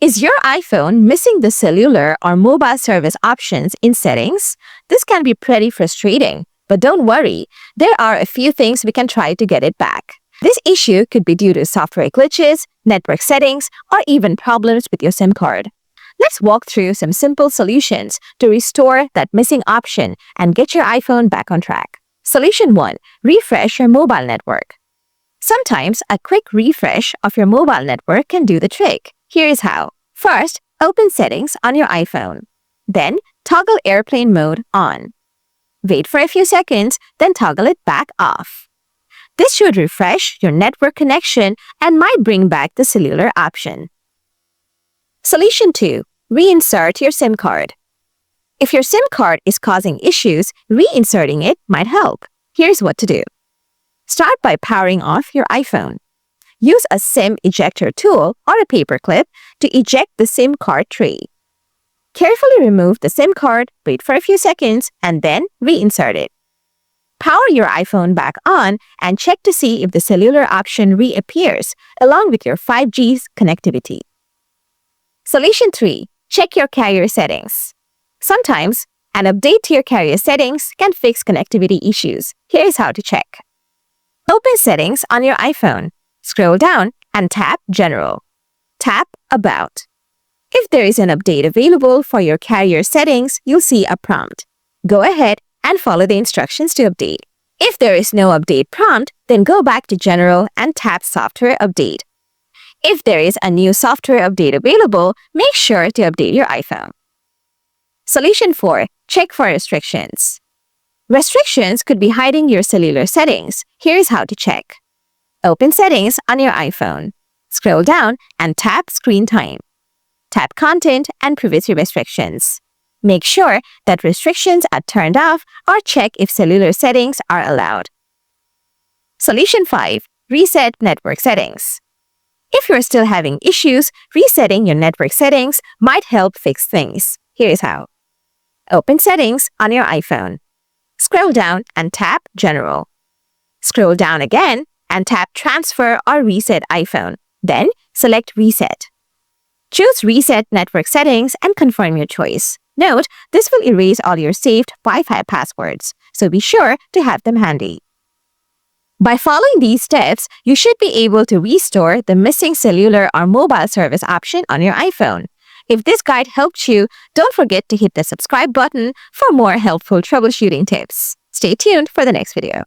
Is your iPhone missing the cellular or mobile service options in settings? This can be pretty frustrating, but don't worry, there are a few things we can try to get it back. This issue could be due to software glitches, network settings, or even problems with your SIM card. Let's walk through some simple solutions to restore that missing option and get your iPhone back on track. Solution 1. Refresh your mobile network. Sometimes a quick refresh of your mobile network can do the trick. Here is how. First, open Settings on your iPhone. Then, toggle Airplane Mode on. Wait for a few seconds, then toggle it back off. This should refresh your network connection and might bring back the cellular option. Solution 2. Reinsert your SIM card. If your SIM card is causing issues, reinserting it might help. Here's what to do. Start by powering off your iPhone. Use a SIM ejector tool or a paper clip to eject the SIM card tray. Carefully remove the SIM card, wait for a few seconds, and then reinsert it. Power your iPhone back on and check to see if the cellular option reappears along with your 5G's connectivity. Solution 3. Check your carrier settings. Sometimes, an update to your carrier settings can fix connectivity issues. Here's how to check. Open Settings on your iPhone. Scroll down and tap General. Tap About. If there is an update available for your carrier settings, you'll see a prompt. Go ahead and follow the instructions to update. If there is no update prompt, then go back to General and tap Software Update. If there is a new software update available, make sure to update your iPhone. Solution 4. Check for restrictions. Restrictions could be hiding your cellular settings. Here's how to check. Open Settings on your iPhone. Scroll down and tap Screen Time. Tap Content and Privacy Restrictions. Make sure that restrictions are turned off or check if cellular settings are allowed. Solution 5. Reset network settings. If you're still having issues, resetting your network settings might help fix things. Here's how. Open Settings on your iPhone. Scroll down and tap General. Scroll down again and tap Transfer or Reset iPhone. Then select Reset. Choose Reset Network Settings and confirm your choice. Note, this will erase all your saved Wi-Fi passwords, so be sure to have them handy. By following these steps, you should be able to restore the missing cellular or mobile service option on your iPhone. If this guide helped you, don't forget to hit the subscribe button for more helpful troubleshooting tips. Stay tuned for the next video.